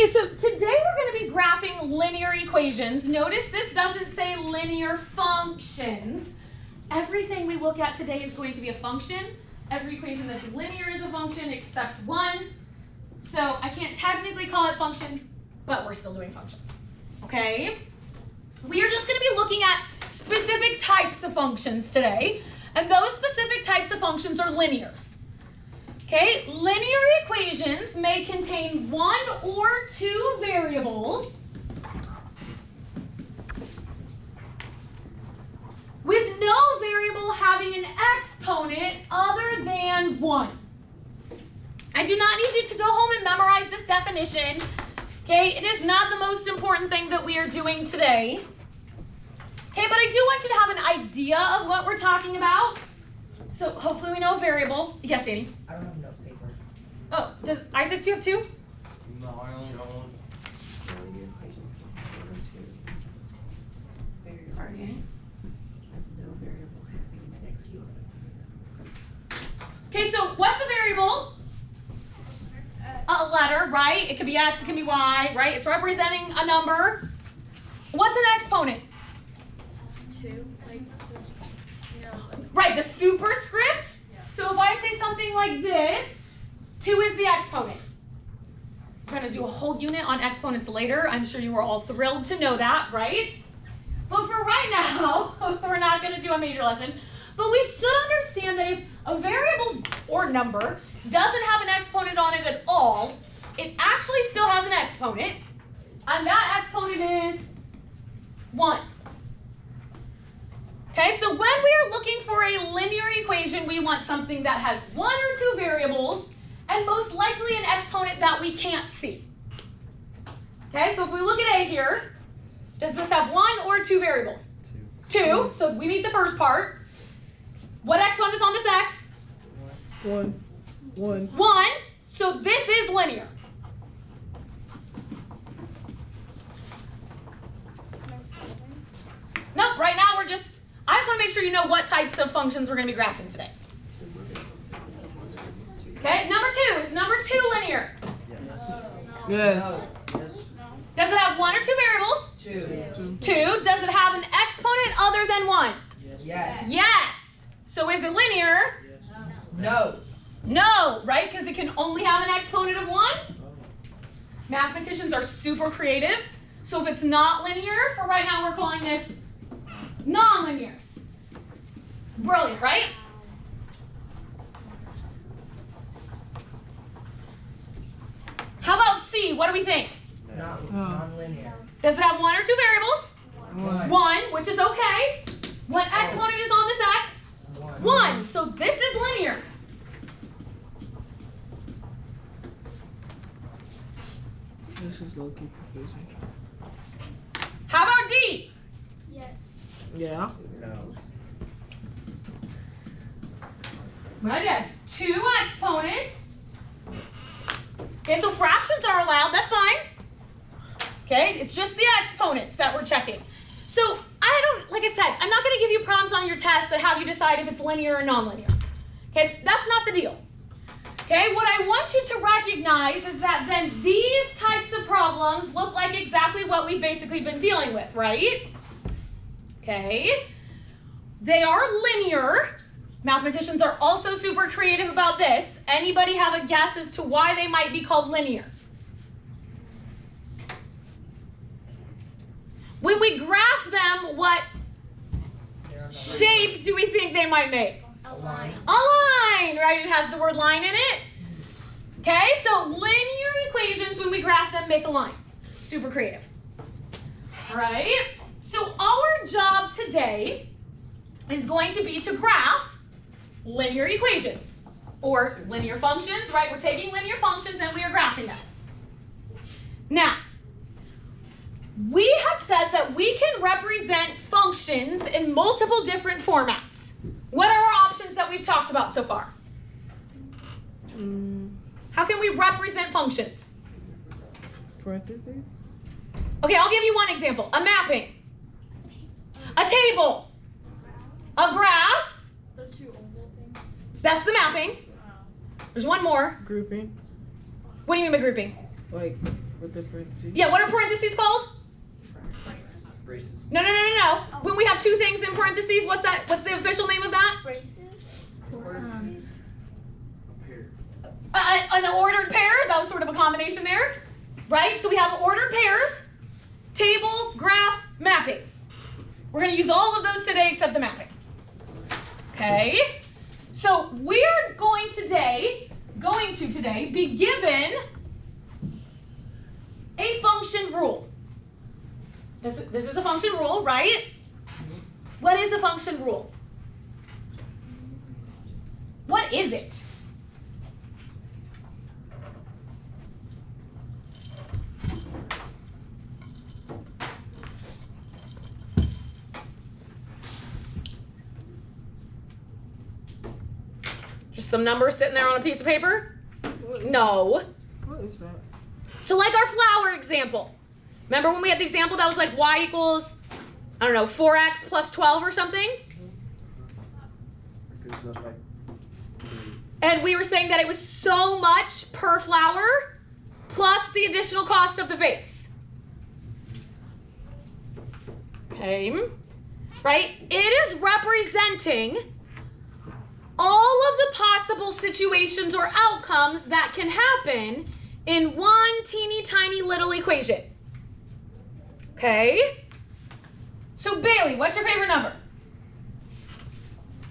Okay, so today we're going to be graphing linear equations. Notice this doesn't say linear functions. Everything we look at today is going to be a function. Every equation that's linear is a function except one. So I can't technically call it functions, but we're still doing functions. Okay? We are just going to be looking at specific types of functions today. And those specific types of functions are linears. Okay, linear equations may contain one or two variables with no variable having an exponent other than 1. I do not need you to go home and memorize this definition. Okay, it is not the most important thing that we are doing today. Okay, but I do want you to have an idea of what we're talking about. So hopefully we know a variable. Yes, Danny? I don't have enough paper. Oh, does Isaac, do you have two? No, I only got one. Sorry. No variable having an exponent. Okay, so what's a variable? A letter, right? It could be X, it can be Y, right? It's representing a number. What's an exponent? 2, like, Right, the superscript. So if I say something like this, 2 is the exponent. We're going to do a whole unit on exponents later. I'm sure you are all thrilled to know that, right? But for right now, we're not going to do a major lesson. But we should understand that if a variable or number doesn't have an exponent on it at all, it actually still has an exponent. And that exponent is 1. Okay, so when we are looking for a linear equation, we want something that has 1 or 2 variables, and most likely an exponent that we can't see. Okay, so if we look at A here, does this have 1 or 2 variables? 2, so we meet the first part. What exponent is on this X? 1. 1, so this is linear. Nope, right now I just want to make sure you know what types of functions we're going to be graphing today. Okay, number 2, is number 2 linear? Yes. Does it have 1 or 2 variables? 2. Does it have an exponent other than 1? Yes. Yes. So is it linear? No. No, right? Because it can only have an exponent of 1. Mathematicians are super creative. So if it's not linear, for right now we're calling this nonlinear. Brilliant, right? How about C? What do we think? Non-linear. Does it have 1 or 2 variables? 1, which is okay. What exponent is on this X? 1. So this is linear. This is low-key confusing. How about D? yes. Yeah. No. Well, it has 2 exponents. Okay, so fractions are allowed. That's fine. Okay, it's just the exponents that we're checking. So like I said, I'm not going to give you problems on your test that have you decide if it's linear or nonlinear. Okay, that's not the deal. Okay, what I want you to recognize is that then these types of problems look like exactly what we've basically been dealing with, right? Okay, they are linear. Mathematicians are also super creative about this. Anybody have a guess as to why they might be called linear? When we graph them, what shape do we think they might make? A line. A line, right? It has the word line in it. Okay, so linear equations, when we graph them, make a line. Super creative. All right, so our job today is going to be to graph linear equations or linear functions, right? We're taking linear functions and we are graphing them. Now, we have said that we can represent functions in multiple different formats. What are our options that we've talked about so far? How can we represent functions? Parentheses. Okay, I'll give you one example. A mapping, a table, a graph. The 2 oval things. That's the mapping. There's one more. Grouping. What do you mean by grouping? Like With the parentheses. Yeah, what are parentheses called? Braces. No. When we have two things in parentheses, what's that? What's the official name of that? Braces. Parentheses. A pair. An ordered pair. That was sort of a combination there, right? So we have ordered pairs, table, graph, mapping. We're going to use all of those today except the mapping. Okay? So we're going to today be given a function rule. This is a function rule, right? What is a function rule? What is it? Just some numbers sitting there on a piece of paper? No. What is that? So like our flower example. Remember when we had the example that was like y equals, I don't know, 4x plus 12 or something? It goes up like 3. And we were saying that it was so much per flower plus the additional cost of the vase. Okay. Right? It is representing all of the possible situations or outcomes that can happen in one teeny tiny little equation. Okay? So Bailey, what's your favorite number?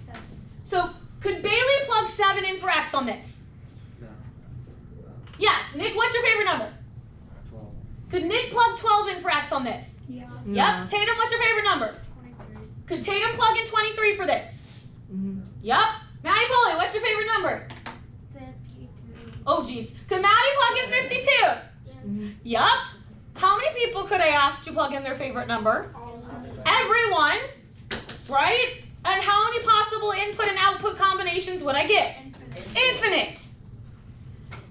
7. So could Bailey plug 7 in for x on this? No. Yes. Nick, what's your favorite number? 12. Could Nick plug 12 in for x on this? Yeah. Yep. Tatum, what's your favorite number? 23. Could Tatum plug in 23 for this? Mm-hmm. Yep. Maddie Polly, what's your favorite number? 53. Oh, geez. Could Maddie plug in 52? Yes. Mm-hmm. Yep. How many people could I ask to plug in their favorite number? All of them. Everyone, right? And how many possible input and output combinations would I get? Infinite.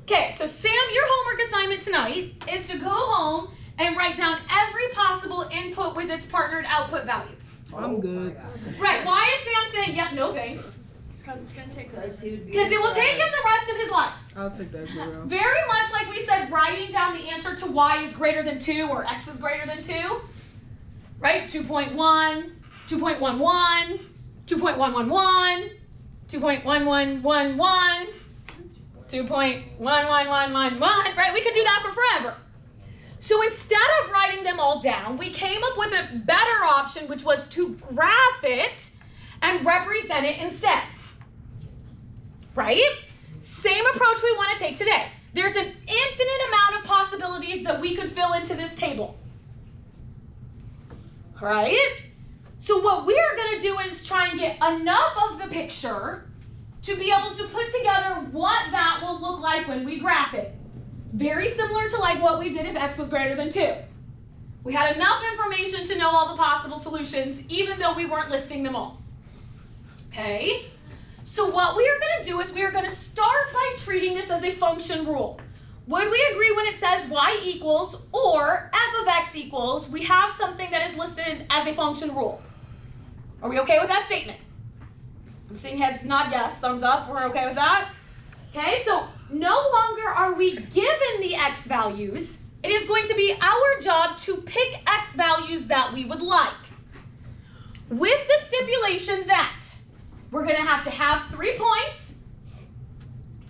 Okay, so Sam, your homework assignment tonight is to go home and write down every possible input with its partnered output value. I'm good. Right, why is Sam saying, yep, no thanks? Because it's going to take Because Because it will take him the rest of his life. I'll take that 0. Very much like we said, writing down the answer to y is greater than 2 or x is greater than 2. Right? 2.1, 2.11, 2.111, 2.1111, 2.11111. Right? We could do that for forever. So instead of writing them all down, we came up with a better option, which was to graph it and represent it instead. Right? Same approach we want to take today. There's an infinite amount of possibilities that we could fill into this table. Right? So what we're going to do is try and get enough of the picture to be able to put together what that will look like when we graph it. Very similar to like what we did if x was greater than 2. We had enough information to know all the possible solutions, even though we weren't listing them all. Okay? So what we are going to do is we are going to start by treating this as a function rule. Would we agree when it says y equals or f of x equals, we have something that is listed as a function rule? Are we okay with that statement? I'm seeing heads nod yes, thumbs up, we're okay with that? Okay, so no longer are we given the x values. It is going to be our job to pick x values that we would like. With the stipulation that we're going to have 3 points,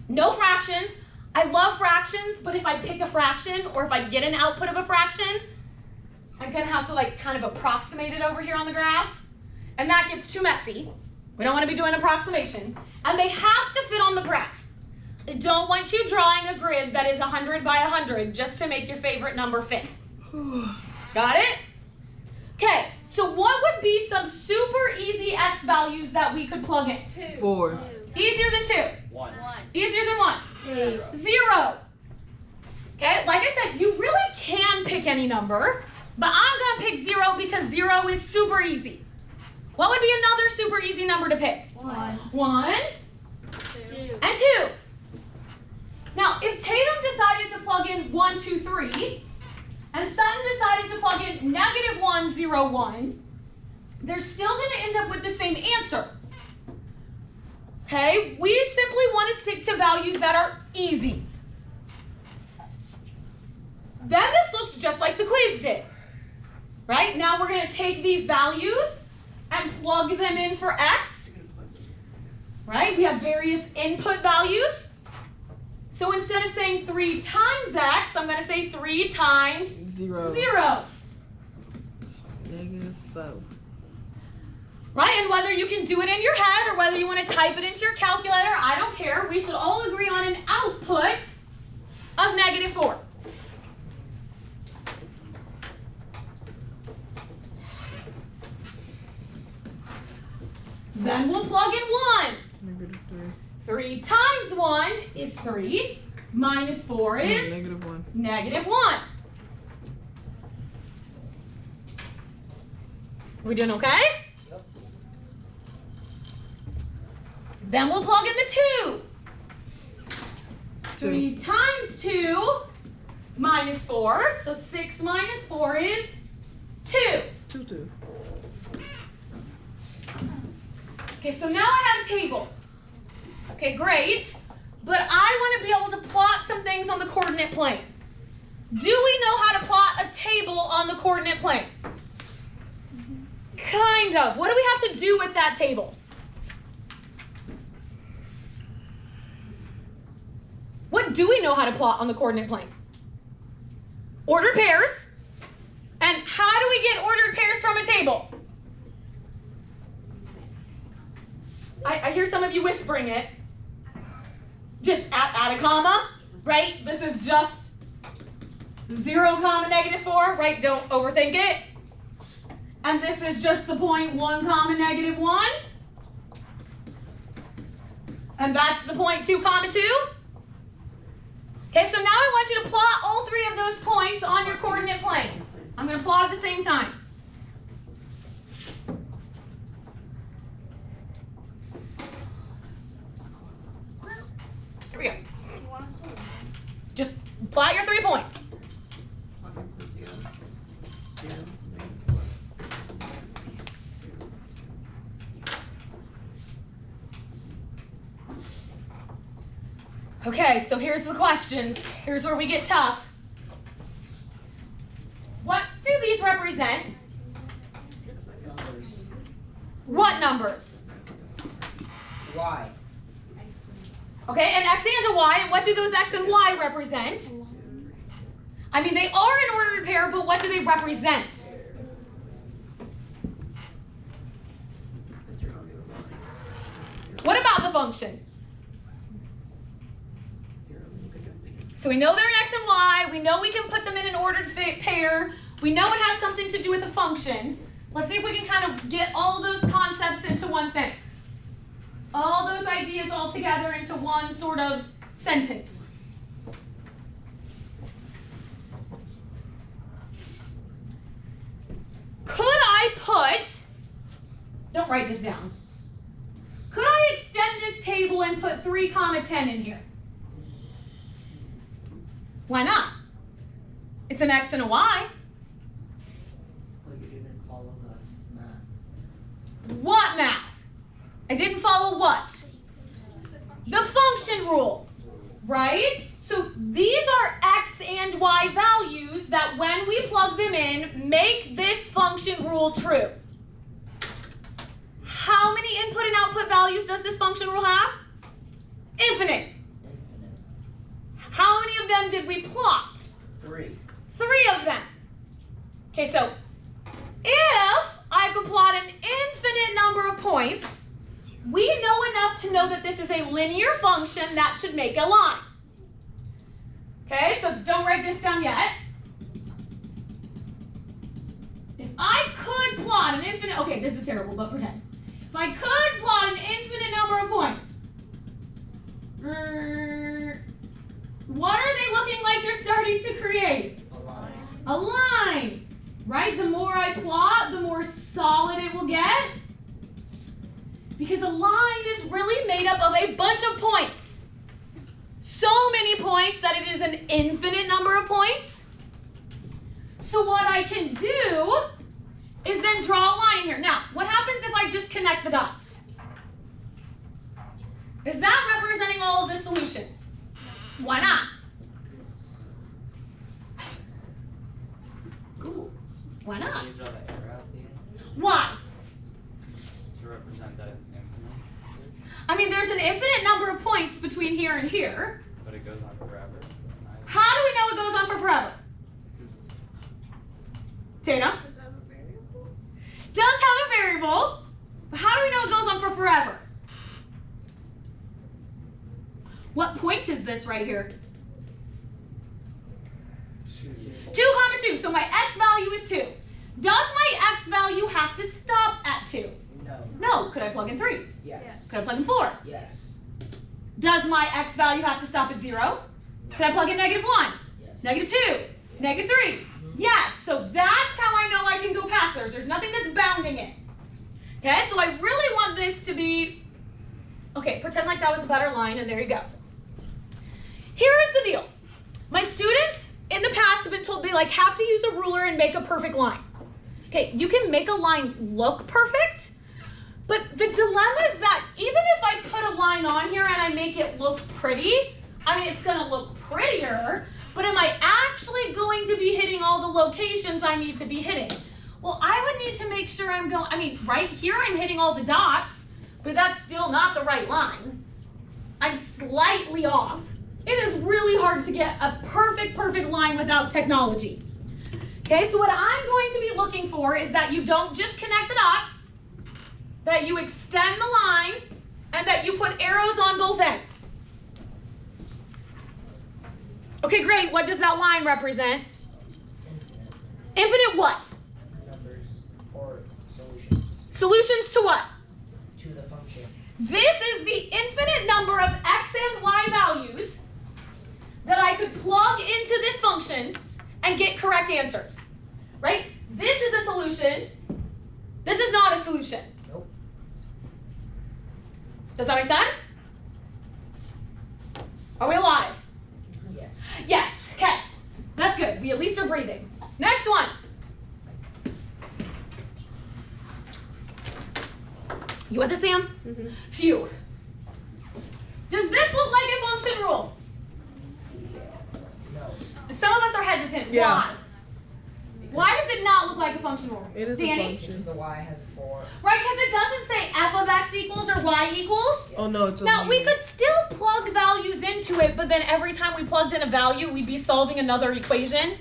no fractions. I love fractions, but if I pick a fraction or if I get an output of a fraction, I'm going to have to like kind of approximate it over here on the graph. And that gets too messy. We don't want to be doing approximation. And they have to fit on the graph. I don't want you drawing a grid that is 100 by 100 just to make your favorite number fit. Got it? Okay, so what would be some super easy x values that we could plug in? 2. 4. Easier than 2. 1. Easier than 1. 0. Okay, like I said, you really can pick any number, but I'm going to pick 0 because 0 is super easy. What would be another super easy number to pick? 1. 1 2. and 2. Now, if Tatum decided to plug in 1, 2, 3, and Sutton decided to plug in -1, 0, 1, they're still going to end up with the same answer. Okay, we simply want to stick to values that are easy. Then just like the quiz did. Right? Now we're going to take these values and plug them in for x. Right? We have various input values. So instead of saying 3 times x, I'm going to say 3 times 0. 0. -4. Right? And whether you can do it in your head or whether you want to type it into your calculator, I don't care. We should all agree on an output of -4. Then we'll plug in 1. -3. 3 times 1 is 3. Minus 4 is -1. -1. We doing okay? Yep. Then we'll plug in the 2. 2. 3 times 2 minus 4. So 6 minus 4 is 2. 2, 2. Okay, so now I have a table. Okay, great. But I want to be able to plot some things on the coordinate plane. Do we know how to plot a table on the coordinate plane? Kind of. What do we have to do with that table? What do we know how to plot on the coordinate plane? Ordered pairs. And how do we get ordered pairs from a table? I hear some of you whispering it. Just add a comma, right? This is just 0, -4, right? Don't overthink it. And this is just the point 1, -1. And that's the point 2, 2. Okay, so now I want you to plot all 3 of those points on your coordinate plane. I'm going to plot at the same time. Here we go. You want us to leave? Just plot your 3 points. Okay, so here's the questions. Here's where we get tough. What do these represent? Numbers. What numbers? Y. Okay, an x and a y, and what do those x and y represent? I mean, they are an ordered pair, but what do they represent? What about the function? So we know they're an x and y. We know we can put them in an ordered pair. We know it has something to do with a function. Let's see if we can kind of get all those concepts into one thing. All those ideas all together into one sort of sentence. Could I put, don't write this down. Could I extend this table and put 3, 10 in here? Why not? It's an x and a y. Well, you didn't follow the math. What math? I didn't follow what? The function rule, right? So these are x and y values that when we plug them in, make this function rule true. How many input and output values does this function rule have? Infinite. How many of them did we plot? 3. 3 of them. Okay, so if I could plot an infinite number of points, we know enough to know that this is a linear function that should make a line. Okay, so don't write this down yet. If I could plot an infinite, okay, this is terrible, but pretend. If I could plot an infinite number of points, what are they looking like they're starting to create? A line. A line, right? The more I plot, the more solid it will get. Because a line is really made up of a bunch of points. So many points that it is an infinite number of points. So what I can do is then draw a line here. Now, what happens if I just connect the dots? Is that representing all of the solutions? Why not? Why not? Can you draw the arrow at the end Why? to represent that it's infinite? I mean, there's an infinite number of points between here and here. But it goes on forever. How do we know it goes on for forever? Dana? Does that have a variable? Does have a variable, but how do we know it goes on for forever? What point is this right here? 2, 2. So my x value is 2. Does my x value have to stop at 2? No. No. Could I plug in 3? Yes. Could I plug in 4? Yes. Does my x value have to stop at 0? Could I plug in -1? Yes. -2? -3? Yes. So that's how I know I can go past those. There's nothing that's bounding it. Okay, so I really want this to be, okay, pretend like that was a better line, and there you go. Here is the deal. My students in the past have been told they have to use a ruler and make a perfect line. Okay, you can make a line look perfect, but the dilemma is that even if I put a line on here and I make it look pretty, I mean, it's gonna look prettier, but am I actually going to be hitting all the locations I need to be hitting? Well, I would need to make sure I'm going, I mean, right here I'm hitting all the dots, but that's still not the right line. I'm slightly off. It is really hard to get a perfect line without technology. Okay, so what I'm going to be looking for is that you don't just connect the dots, that you extend the line, and that you put arrows on both ends. Okay, great. What does that line represent? Infinite. Infinite what? Numbers or solutions Solutions to what? to the function. This is the infinite number of x and y values that I could plug into this function and get correct answers, right? This is a solution. This is not a solution. Nope. Does that make sense? Are we alive? Yes. Yes. Okay. That's good. We at least are breathing. Next one. You with us, Sam? Mm-hmm. Phew. Does this look like a function rule? No. Some of us are hesitant. Yeah. Why? Why does it not look like a function rule? It is Danny? a function. Because the y has a 4. Right, because it doesn't say f of x equals or y equals. Oh no, it's a Now, we linear. could still plug values into it, but then every time we plugged in a value, we'd be solving another equation,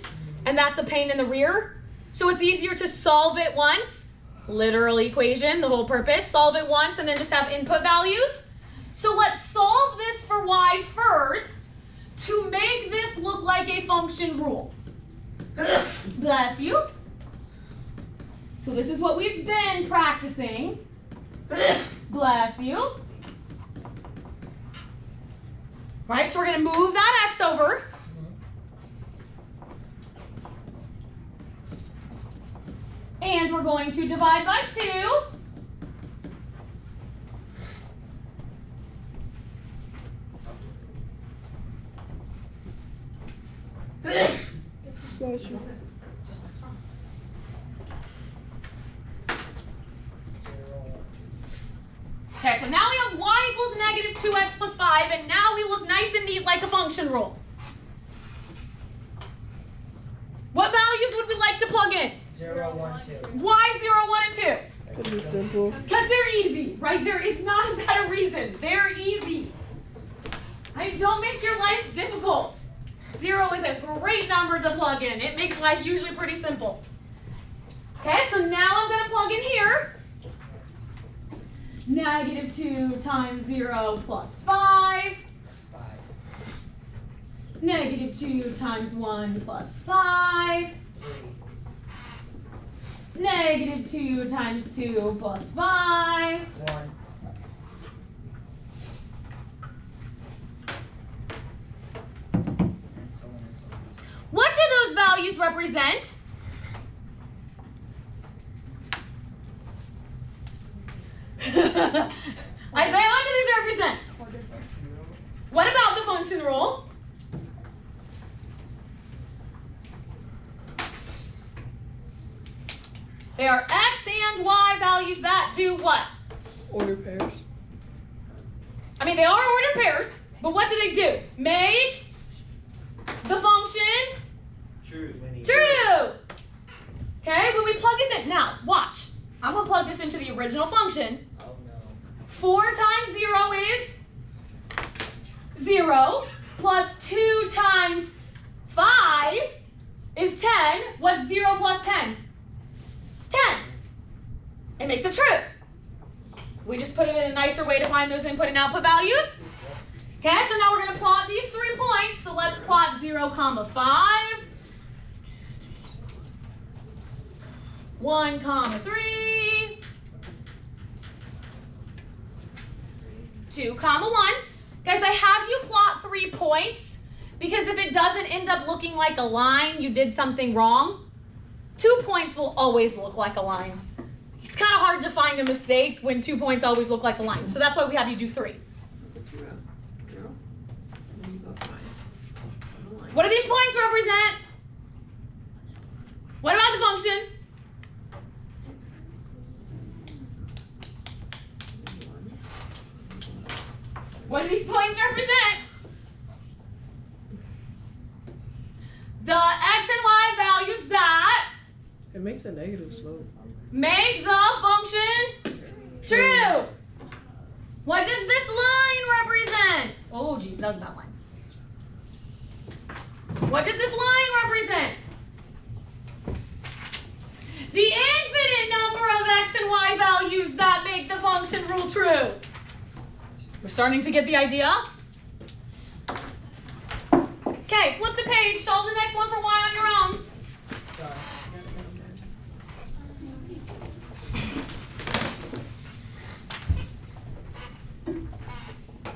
and that's a pain in the rear. So it's easier to solve it once, literal equation, the whole purpose, solve it once, and then just have input values. So let's solve this for y first to make this look like a function rule. Bless you. So this is what we've been practicing. Bless you. Right, so we're going to move that x over. And we're going to divide by 2. Bless you. 0, 1, 2. Okay, so now we have y equals negative 2x plus 5, and now we look nice and neat like a function rule. What values would we like to plug in? 0, 1, 2. Why 0, 1, and 2? That'd be simple. Because they're easy, right? There is not a better reason. They're easy. I don't make your life difficult. 0 is a great number to plug in. It makes life usually pretty simple. Okay, so now I'm going to plug in here. Negative 2 times 0 plus 5. 5. Negative 2 times 1 plus 5. 3. Negative 2 times 2 plus 5. 1. And so on and so on. What do those values represent? Isaiah, what do these represent? What about the function rule? They are x and y values that do what? Order pairs. I mean, they are ordered pairs, but what do they do? Make the function True. true. Okay, plug this into the original function. Oh no. 4 times 0 is 0, plus 2 times 5 is 10. What's 0 plus 10? 10. It makes it true. We just put it in a nicer way to find those input and output values. Okay, so now we're going to plot these 3 points. So let's plot 0, 5, 1, 3, 2, 1. Guys, I have you plot 3 points because if it doesn't end up looking like a line, you did something wrong. 2 points will always look like a line. It's kind of hard to find a mistake when 2 points always look like a line. So that's why we have you do 3. What do these points represent? What about the function? What do these points represent? The x and y values that It makes a negative slope. make the function true. What does this line represent? Oh, geez, that was a bad line. What does this line represent? The infinite number of x and y values that make the function rule true. We're starting to get the idea? Okay, flip the page, solve the next one for y on your own.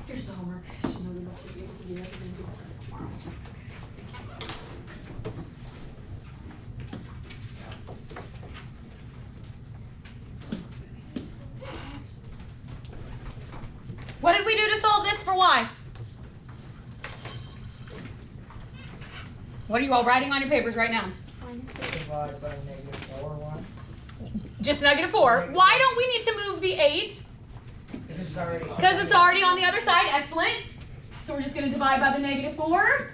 Here's the homework. You should know enough to be able to do that and then do it tomorrow. What did we do to solve this for y? What are you all writing on your papers right now? Divided by -4, Just -4. Why don't we need to move the 8? Because it's already on the other side. Excellent. So we're just going to divide by the -4.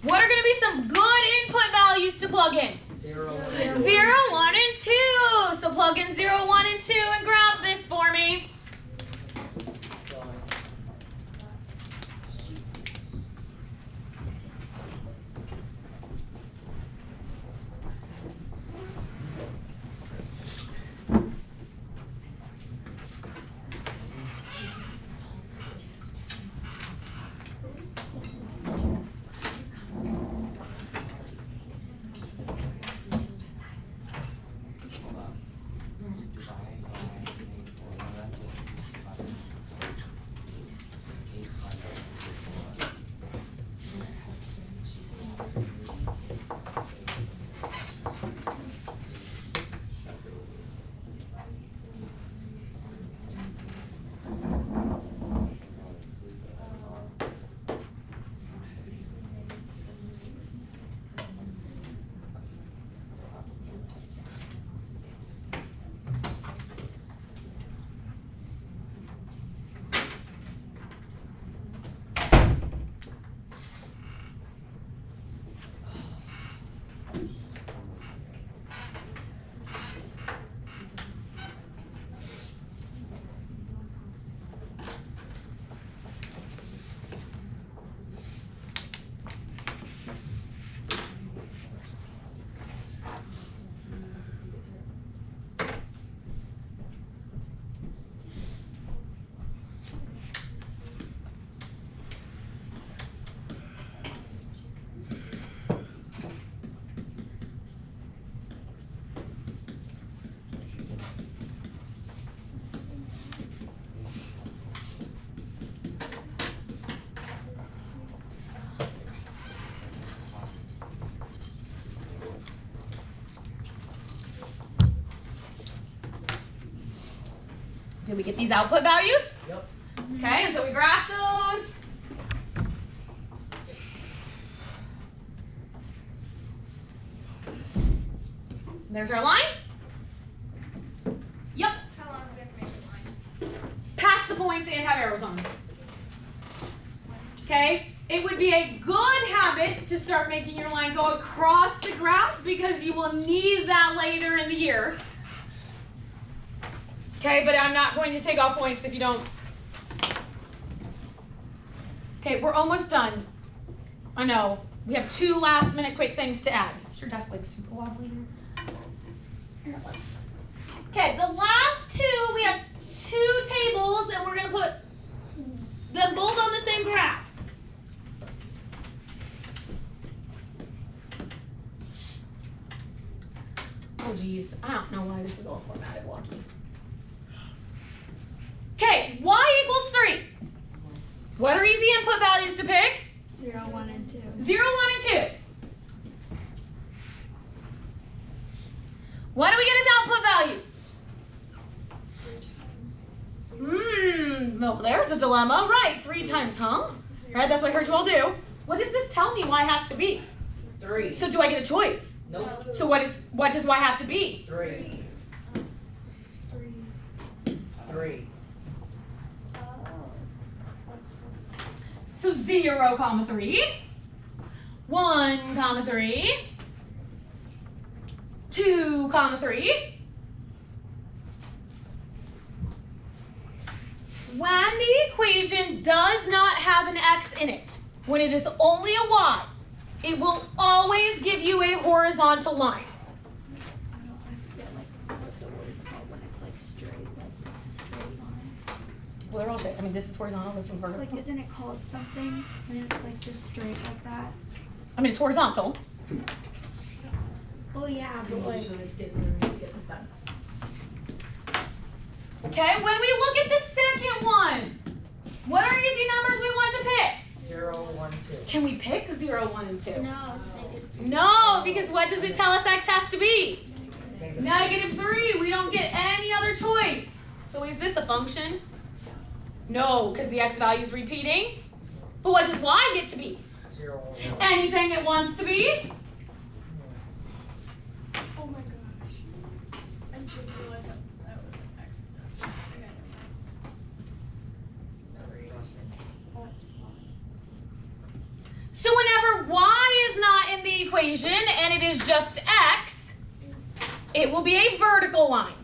What are going to be some good input values to plug in? 0, 0, 1, and 2. So plug in 0, 1, and 2 and graph this for me. Did we get these output values? Yep. Okay, and so we graph those. There's our line. Yep. How long do we have to make the line? Pass the points and have arrows on them. Okay? it would be a good habit to start making your line go across the graph because you will need that later in the year. Okay, but I'm not going to take off points if you don't. Okay, we're almost done. I know. We have 2 last minute quick things to add. Is your desk like super wobbly here? Okay, the last 2, we have 2 tables and we're going to put them both on the same graph. Oh geez, I don't know why this is all formatted wonky. Okay, y equals 3. What are easy input values to pick? 0, 1, and 2. 0, 1, and 2. What do we get as output values? Well, there's a dilemma. Right, 3 times, huh? Right, that's what I heard you all do. What does this tell me y has to be? 3. So do I get a choice? Nope. So what does y have to be? 3. 3. So 0, comma 3. 1, comma 3. 2, comma 3. When the equation does not have an x in it, when it is only a y, it will always give you a horizontal line. I forget like what the word's called when it's like straight, like this is straight line. Well, they're all straight. I mean, this is horizontal, this one's vertical. Like, isn't it called something when it's like just straight like that? I mean, it's horizontal. Oh yeah, but like. Okay, when we look at the second one, what are easy numbers we want to pick? 0, 1, 2. Can we pick 0, 1, and 2? No, it's negative. No, because what does it tell us x has to be? Negative. -3. We don't get any other choice. So is this a function? No, because the x value is repeating. But what does y get to be? 0, 1. Anything it wants to be. Oh my gosh. I just realized that was an exercise. So whenever y is not in the equation and it is just x, it will be a vertical line.